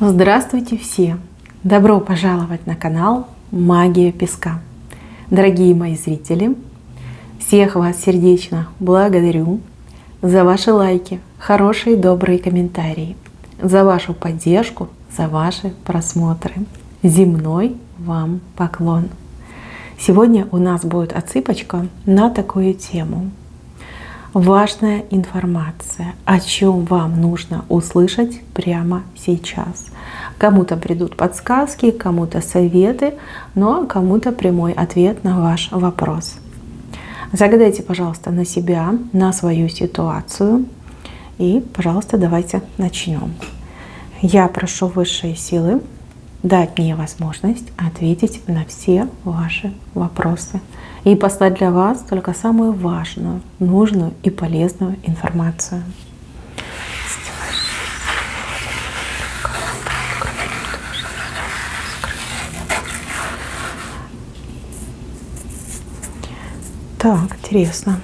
Здравствуйте все! Добро пожаловать на канал Магия Песка. Дорогие мои зрители, всех вас сердечно благодарю за ваши лайки, хорошие добрые комментарии, за вашу поддержку, за ваши просмотры. Земной вам поклон! Сегодня у нас будет отсыпочка на такую тему. Важная информация, о чем вам нужно услышать прямо сейчас. Кому-то придут подсказки, кому-то советы, ну а кому-то прямой ответ на ваш вопрос. Загадайте, пожалуйста, на себя, на свою ситуацию. И, пожалуйста, давайте начнем. Я прошу высшие силы дать мне возможность ответить на все ваши вопросы и послать для вас только самую важную, нужную и полезную информацию. Так, интересно.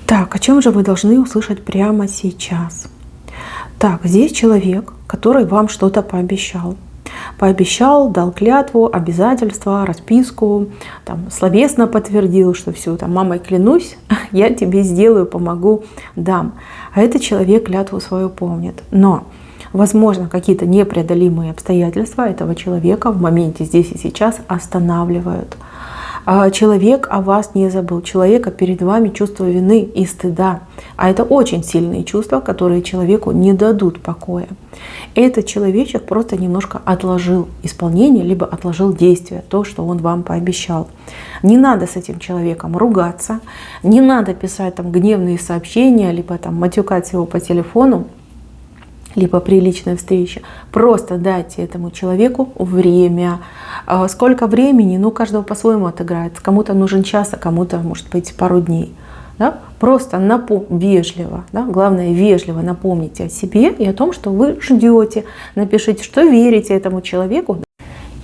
Так, о чем же вы должны услышать прямо сейчас? Так, здесь человек, который вам что-то пообещал. Пообещал, дал клятву, обязательства, расписку, там, словесно подтвердил, что все, там, мамой клянусь, я тебе сделаю, помогу, дам. А этот человек клятву свою помнит. Но, возможно, какие-то непреодолимые обстоятельства этого человека в моменте здесь и сейчас останавливают. Человек о вас не забыл, человека перед вами чувство вины и стыда. А это очень сильные чувства, которые человеку не дадут покоя. Этот человечек просто немножко отложил исполнение, либо отложил действие, то, что он вам пообещал. Не надо с этим человеком ругаться, не надо писать там гневные сообщения, либо там матюкать его по телефону, либо при личной встрече. Просто дайте этому человеку время. Сколько времени? Ну, каждого по-своему отыграется. Кому-то нужен час, а кому-то, может быть, пару дней. Да? Просто вежливо, да? Главное, вежливо напомните о себе и о том, что вы ждете. Напишите, что верите этому человеку.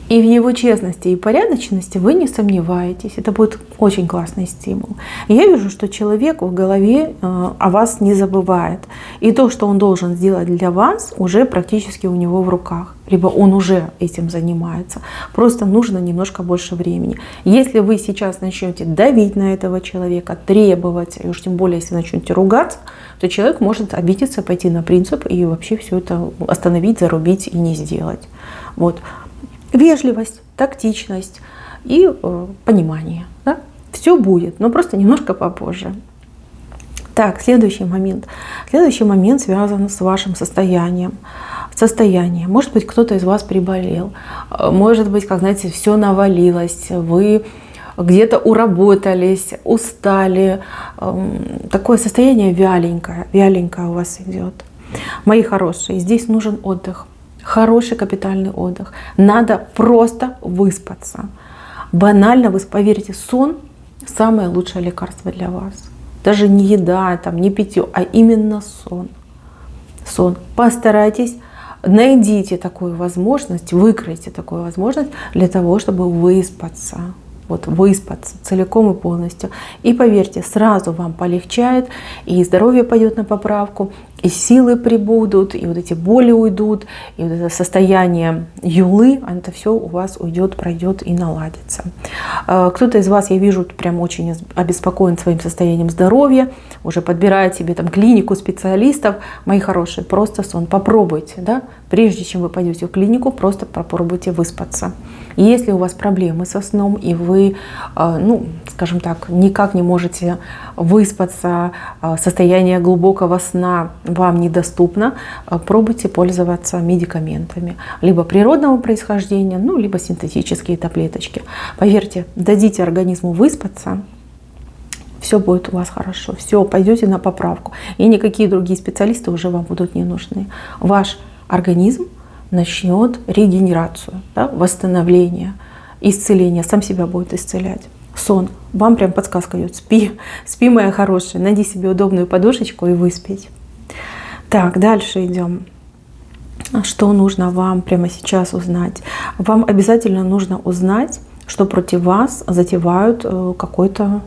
И в его честности и порядочности вы не сомневаетесь. Это будет очень классный стимул. Я вижу, что человек в голове о вас не забывает. И то, что он должен сделать для вас, уже практически у него в руках. Либо он уже этим занимается. Просто нужно немножко больше времени. Если вы сейчас начнете давить на этого человека, требовать, и уж тем более, если начнете ругаться, то человек может обидеться, пойти на принцип и вообще все это остановить, зарубить и не сделать. Вот. Вежливость, тактичность и понимание. Да? Все будет, но просто немножко попозже. Так, следующий момент. Следующий момент связан с вашим состоянием. Может быть, кто-то из вас приболел. Может быть, как знаете, все навалилось. Вы где-то уработались, устали. Такое состояние вяленькое у вас идет. Мои хорошие, здесь нужен отдых. Хороший капитальный отдых. Надо просто выспаться. Банально, вы поверьте, сон – самое лучшее лекарство для вас. Даже не еда, там, не питье, а именно сон. Сон. Постарайтесь, найдите такую возможность, выкройте такую возможность для того, чтобы выспаться. Вот выспаться целиком и полностью. И поверьте, сразу вам полегчает, и здоровье пойдет на поправку, и силы прибудут, и вот эти боли уйдут, и вот это состояние юлы, это все у вас уйдет, пройдет и наладится. Кто-то из вас, я вижу, прям очень обеспокоен своим состоянием здоровья, уже подбирает себе там клинику специалистов. Мои хорошие, просто сон. Попробуйте, да? Прежде чем вы пойдете в клинику, просто попробуйте выспаться. И если у вас проблемы со сном, и вы, ну, скажем так, никак не можете выспаться, состояние глубокого сна вам недоступно, пробуйте пользоваться медикаментами. Либо природного происхождения, ну, либо синтетические таблеточки. Поверьте, дадите организму выспаться, все будет у вас хорошо, все, пойдете на поправку. И никакие другие специалисты уже вам будут не нужны. Ваш организм начнет регенерацию, да, восстановление, исцеление, сам себя будет исцелять. Сон. Вам прям подсказка идет. Спи, моя хорошая, найди себе удобную подушечку и выспись. Так, дальше идем. Что нужно вам прямо сейчас узнать? Вам обязательно нужно узнать, что против вас затевают какую-то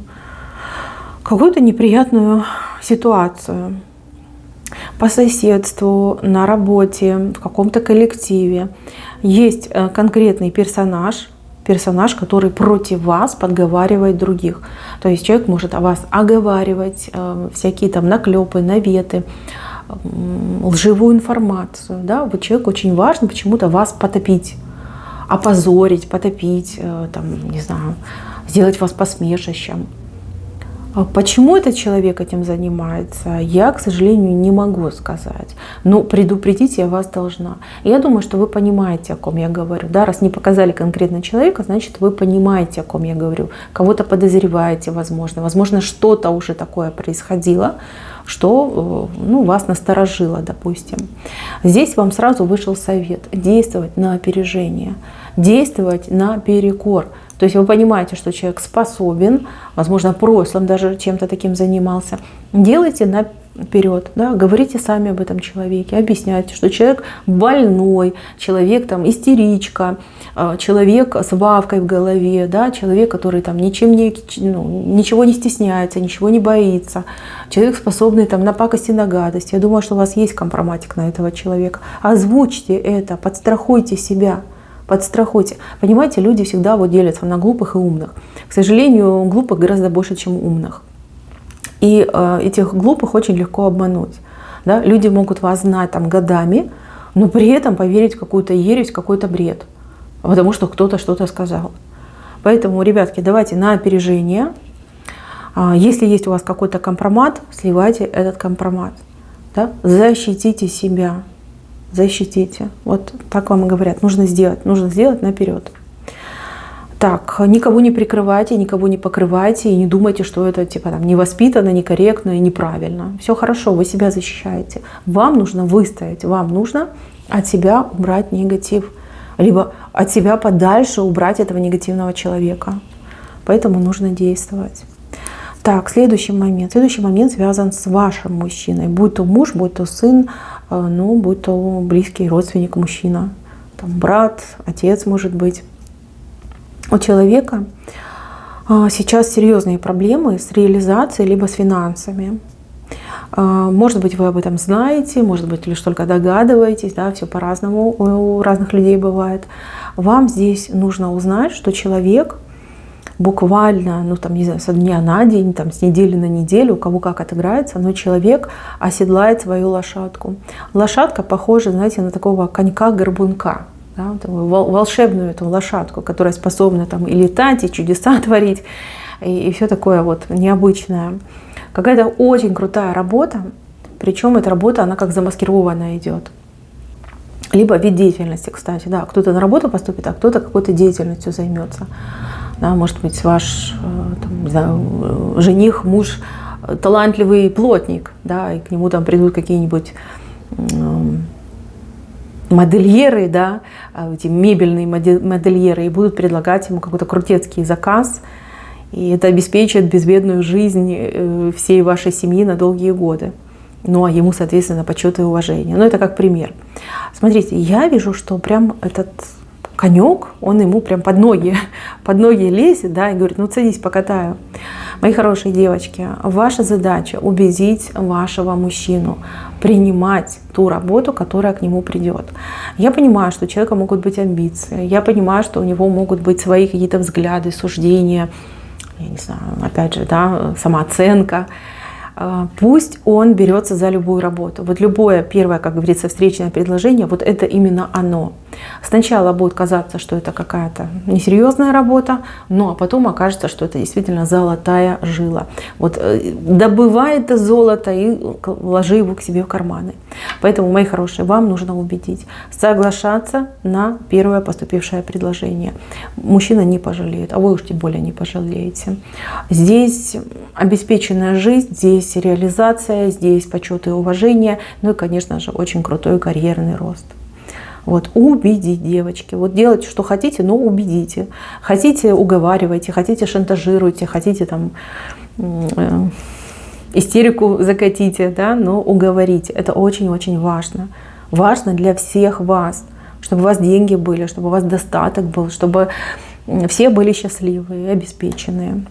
неприятную ситуацию. по соседству, на работе, в каком-то коллективе есть конкретный персонаж, который против вас подговаривает других. То есть человек может о вас оговаривать, всякие там наклепы, наветы, лживую информацию. Да? Вот человеку очень важно почему-то вас потопить, опозорить, потопить, там, не знаю, сделать вас посмешищем. Почему этот человек этим занимается, я, к сожалению, не могу сказать. Но предупредить я вас должна. Я думаю, что вы понимаете, о ком я говорю. Да? Раз не показали конкретно человека, значит, вы понимаете, о ком я говорю. Кого-то подозреваете, возможно. Возможно, что-то уже такое происходило, что вас насторожило, допустим. Здесь вам сразу вышел совет. Действовать на опережение. Действовать наперекор. То есть вы понимаете, что человек способен, возможно, в прошлом даже чем-то таким занимался. Делайте наперед, да, говорите сами об этом человеке, объясняйте, что человек больной, человек там истеричка, человек с вавкой в голове, да, человек, который там ничего не стесняется, ничего не боится, человек, способный там на пакости, на гадость. Я думаю, что у вас есть компроматик на этого человека. Озвучьте это, подстрахуйте себя. Подстрахуйте. Понимаете, люди всегда делятся на глупых и умных. К сожалению, глупых гораздо больше, чем умных. И этих глупых очень легко обмануть. Да? Люди могут вас знать там годами, но при этом поверить в какую-то ересь, в какой-то бред. Потому что кто-то что-то сказал. Поэтому, ребятки, давайте на опережение. Если есть у вас какой-то компромат, сливайте этот компромат. Да? Защитите себя. Защитите. Вот так вам и говорят. Нужно сделать наперед. Так, никого не прикрывайте, никого не покрывайте и не думайте, что это невоспитанно, некорректно и неправильно. Все хорошо, вы себя защищаете. Вам нужно выстоять, вам нужно от себя убрать негатив, либо от себя подальше убрать этого негативного человека. Поэтому нужно действовать. Так, следующий момент. Следующий момент связан с вашим мужчиной. Будь то муж, будь то сын, будь то близкий родственник мужчина. Там брат, отец, может быть. У человека сейчас серьезные проблемы с реализацией, либо с финансами. Может быть, вы об этом знаете, может быть, лишь только догадываетесь, да, все по-разному у разных людей бывает. Вам здесь нужно узнать, что человек буквально, не знаю, со дня на день, с недели на неделю, у кого как отыграется, но человек оседлает свою лошадку. Лошадка похожа, знаете, на такого конька-горбунка, да, волшебную эту лошадку, которая способна и летать, и чудеса творить, и все такое необычное. Какая-то очень крутая работа, причем эта работа, она как замаскированная идет. Либо вид деятельности, кстати, да, кто-то на работу поступит, а кто-то какой-то деятельностью займется. Да, может быть, ваш жених, муж талантливый плотник, да, и к нему придут какие-нибудь модельеры, да, эти мебельные модельеры, и будут предлагать ему какой-то крутецкий заказ, и это обеспечит безбедную жизнь всей вашей семьи на долгие годы. Ну, а ему, соответственно, почет и уважение. Это как пример. Смотрите, я вижу, что прям этот конек, он ему прям под ноги лезет, да, и говорит: садись, покатаю. Мои хорошие девочки, ваша задача убедить вашего мужчину принимать ту работу, которая к нему придет. Я понимаю, что у человека могут быть амбиции, я понимаю, что у него могут быть свои какие-то взгляды, суждения, я не знаю, опять же, да, самооценка. Пусть он берется за любую работу. Любое первое, как говорится, встречное предложение, это именно оно. Сначала будет казаться, что это какая-то несерьезная работа, а потом окажется, что это действительно золотая жила. Добывай это золото и ложи его к себе в карманы. Поэтому, мои хорошие, вам нужно убедить, соглашаться на первое поступившее предложение. Мужчина не пожалеет, а вы уж тем более не пожалеете. Здесь обеспеченная жизнь, здесь реализация, здесь почет и уважение, и, конечно же, очень крутой карьерный рост. Убедить, девочки. Делайте, что хотите, но убедите. Хотите — уговаривайте, хотите — шантажируйте, хотите истерику закатите, да, но уговорите. Это очень-очень важно. Важно для всех вас, чтобы у вас деньги были, чтобы у вас достаток был, чтобы все были счастливые, обеспеченные.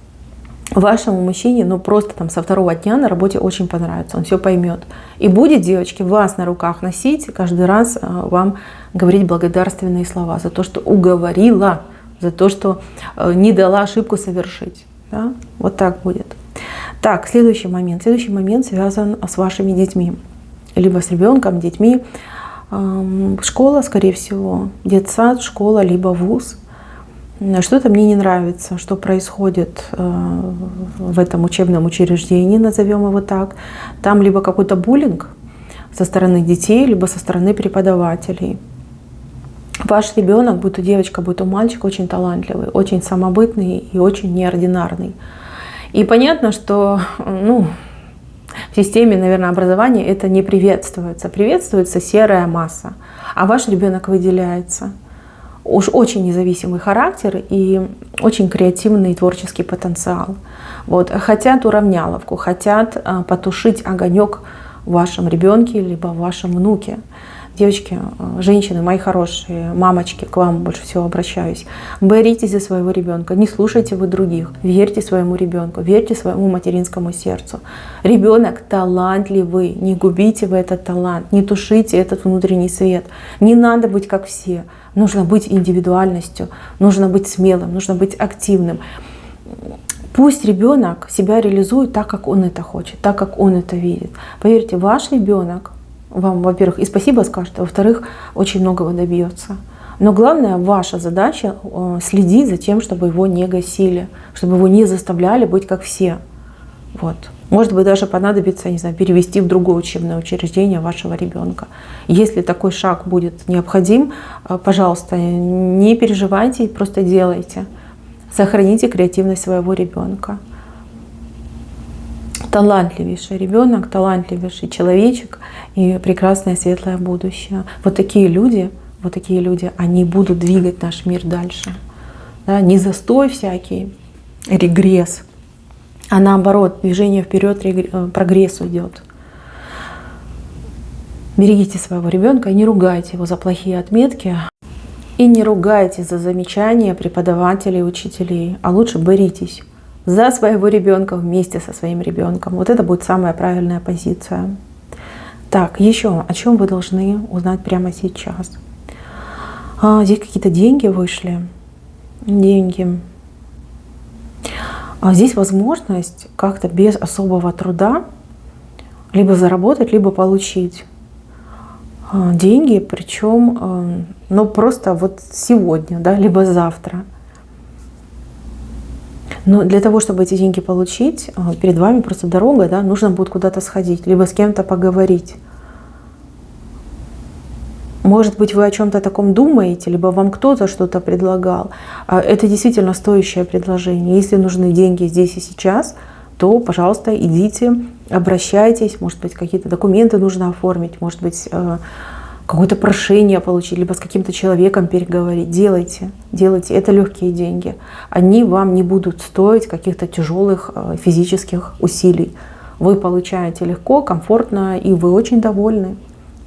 вашему мужчине, ну просто там со второго дня на работе очень понравится, он все поймет. И будет, девочки, вас на руках носить, каждый раз вам говорить благодарственные слова за то, что уговорила, за то, что не дала ошибку совершить. Да? Вот так будет. Так, следующий момент. Следующий момент связан с вашими детьми. Либо с ребенком, детьми. Школа, скорее всего, детсад, школа, либо вуз. Что-то мне не нравится, что происходит в этом учебном учреждении, назовем его так. Там либо какой-то буллинг со стороны детей, либо со стороны преподавателей. Ваш ребенок, будь то девочка, будь то мальчик, очень талантливый, очень самобытный и очень неординарный. И понятно, что в системе, наверное, образования это не приветствуется. Приветствуется серая масса, а ваш ребенок выделяется. Уж очень независимый характер и очень креативный и творческий потенциал. Вот. Хотят уравняловку, хотят потушить огонек в вашем ребенке либо в вашем внуке. Девочки, женщины, мои хорошие, мамочки, к вам больше всего обращаюсь. Боритесь за своего ребенка, не слушайте вы других, верьте своему ребенку, верьте своему материнскому сердцу. Ребенок талантливый, не губите вы этот талант, не тушите этот внутренний свет. Не надо быть как все, нужно быть индивидуальностью, нужно быть смелым, нужно быть активным. Пусть ребенок себя реализует так, как он это хочет, так, как он это видит. Поверьте, ваш ребенок вам, во-первых, и спасибо скажет, а во-вторых, очень многого добьется. Но главное, ваша задача следить за тем, чтобы его не гасили, чтобы его не заставляли быть как все. Вот. Может быть, даже понадобится, не знаю, перевести в другое учебное учреждение вашего ребенка. Если такой шаг будет необходим, пожалуйста, не переживайте, просто делайте. Сохраните креативность своего ребенка. Талантливейший ребенок, талантливейший человечек и прекрасное светлое будущее. Вот такие люди, они будут двигать наш мир дальше. Да, не застой всякий, регресс, а наоборот, движение вперед, прогресс идет. Берегите своего ребенка и не ругайте его за плохие отметки. И не ругайте за замечания преподавателей, учителей, а лучше боритесь за своего ребенка вместе со своим ребенком. Вот это будет самая правильная позиция. Так, еще о чем вы должны узнать прямо сейчас. Здесь какие-то деньги вышли. Деньги. Здесь возможность как-то без особого труда либо заработать, либо получить деньги, причем просто вот сегодня, да, либо завтра. Но для того, чтобы эти деньги получить, перед вами просто дорога, да, нужно будет куда-то сходить, либо с кем-то поговорить. Может быть, вы о чем-то таком думаете, либо вам кто-то что-то предлагал. Это действительно стоящее предложение. Если нужны деньги здесь и сейчас, то, пожалуйста, идите, обращайтесь. Может быть, какие-то документы нужно оформить, может быть, какое-то прошение получить, либо с каким-то человеком переговорить. Делайте, делайте. Это легкие деньги. Они вам не будут стоить каких-то тяжелых физических усилий. Вы получаете легко, комфортно, и вы очень довольны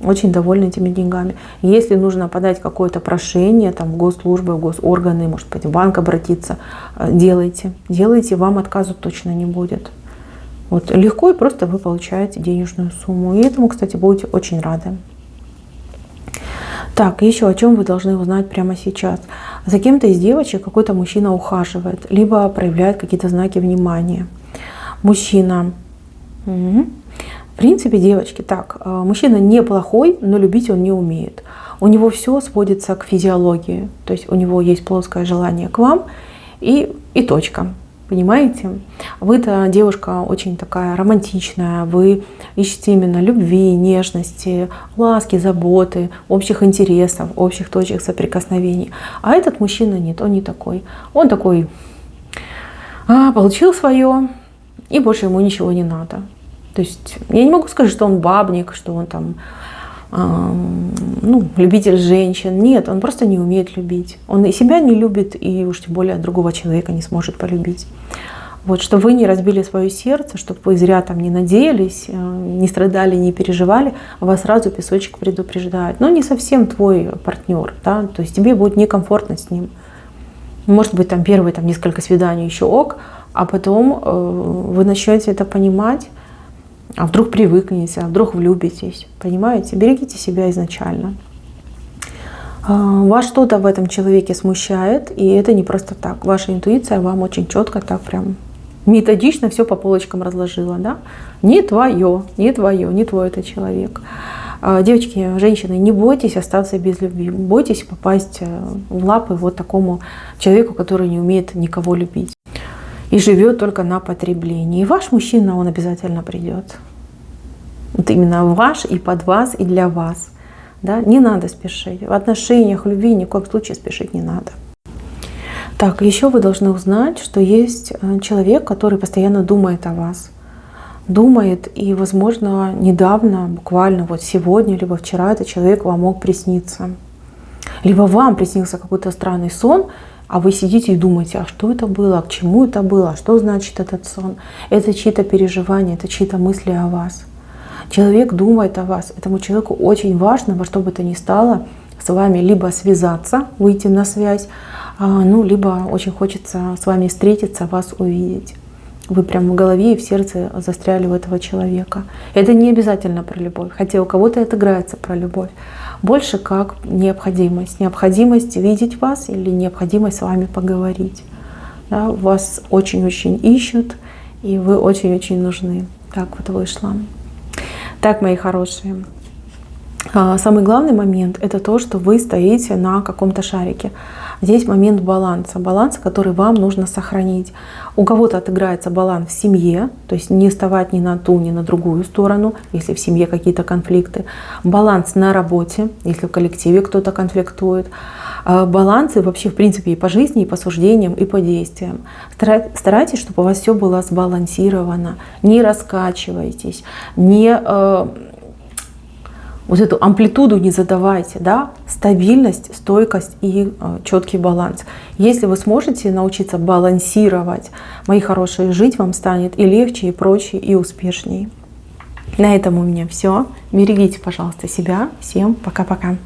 этими деньгами. Если нужно подать какое-то прошение там, в госслужбы, в госорганы, может быть, в банк обратиться, делайте. Делайте, вам отказу точно не будет. Вот, легко и просто вы получаете денежную сумму. И этому, кстати, будете очень рады. Так, еще о чем вы должны узнать прямо сейчас. За кем-то из девочек какой-то мужчина ухаживает, либо проявляет какие-то знаки внимания. Мужчина. В принципе, девочки, так, мужчина неплохой, но любить он не умеет. У него все сводится к физиологии. То есть у него есть плоское желание к вам и точка. Понимаете? Вы-то девушка очень такая романтичная, вы ищете именно любви, нежности, ласки, заботы, общих интересов, общих точек соприкосновений. А этот мужчина нет, он не такой. Он такой, получил свое, и больше ему ничего не надо. То есть я не могу сказать, что он бабник, что он там любитель женщин. Нет, он просто не умеет любить. Он и себя не любит, и уж тем более другого человека не сможет полюбить. Вот, чтобы вы не разбили свое сердце, чтобы вы зря там не надеялись, не страдали, не переживали, вас сразу песочек предупреждает. Но не совсем твой партнер, да, то есть тебе будет некомфортно с ним. Может быть, там первые несколько свиданий еще ок, а потом вы начнете это понимать, а вдруг привыкнете, а вдруг влюбитесь. Понимаете? Берегите себя изначально. Вас что-то в этом человеке смущает, и это не просто так. Ваша интуиция вам очень четко так прям методично все по полочкам разложила. Да? Не твое, не твое, не твой это человек. Девочки, женщины, не бойтесь остаться без любви. Бойтесь попасть в лапы вот такому человеку, который не умеет никого любить и живет только на потреблении. И ваш мужчина, он обязательно придет. Вот именно ваш и под вас, и для вас. Да? Не надо спешить. В отношениях, в любви ни в коем случае спешить не надо. Так, еще вы должны узнать, что есть человек, который постоянно думает о вас. Думает, и, возможно, недавно, буквально вот сегодня, либо вчера этот человек вам мог присниться. Либо вам приснился какой-то странный сон, а вы сидите и думаете, а что это было, к чему это было, что значит этот сон. Это чьи-то переживания, это чьи-то мысли о вас. Человек думает о вас. Этому человеку очень важно во что бы то ни стало с вами либо связаться, выйти на связь, либо очень хочется с вами встретиться, вас увидеть. Вы прям в голове и в сердце застряли у этого человека. Это не обязательно про любовь, хотя у кого-то это играется про любовь. Больше как необходимость. Необходимость видеть вас или необходимость с вами поговорить. Да, вас очень-очень ищут, и вы очень-очень нужны. Так вот вышло. Так, мои хорошие, самый главный момент — это то, что вы стоите на каком-то шарике. Здесь момент баланса, который вам нужно сохранить. У кого-то отыграется баланс в семье, то есть не вставать ни на ту, ни на другую сторону, если в семье какие-то конфликты. Баланс на работе, если в коллективе кто-то конфликтует. Балансы вообще, в принципе, и по жизни, и по суждениям, и по действиям. Старайтесь, чтобы у вас все было сбалансировано. Не раскачивайтесь, вот эту амплитуду не задавайте, да? Стабильность, стойкость и четкий баланс. Если вы сможете научиться балансировать, мои хорошие, жить вам станет и легче, и проще, и успешней. На этом у меня все. Берегите, пожалуйста, себя. Всем пока-пока.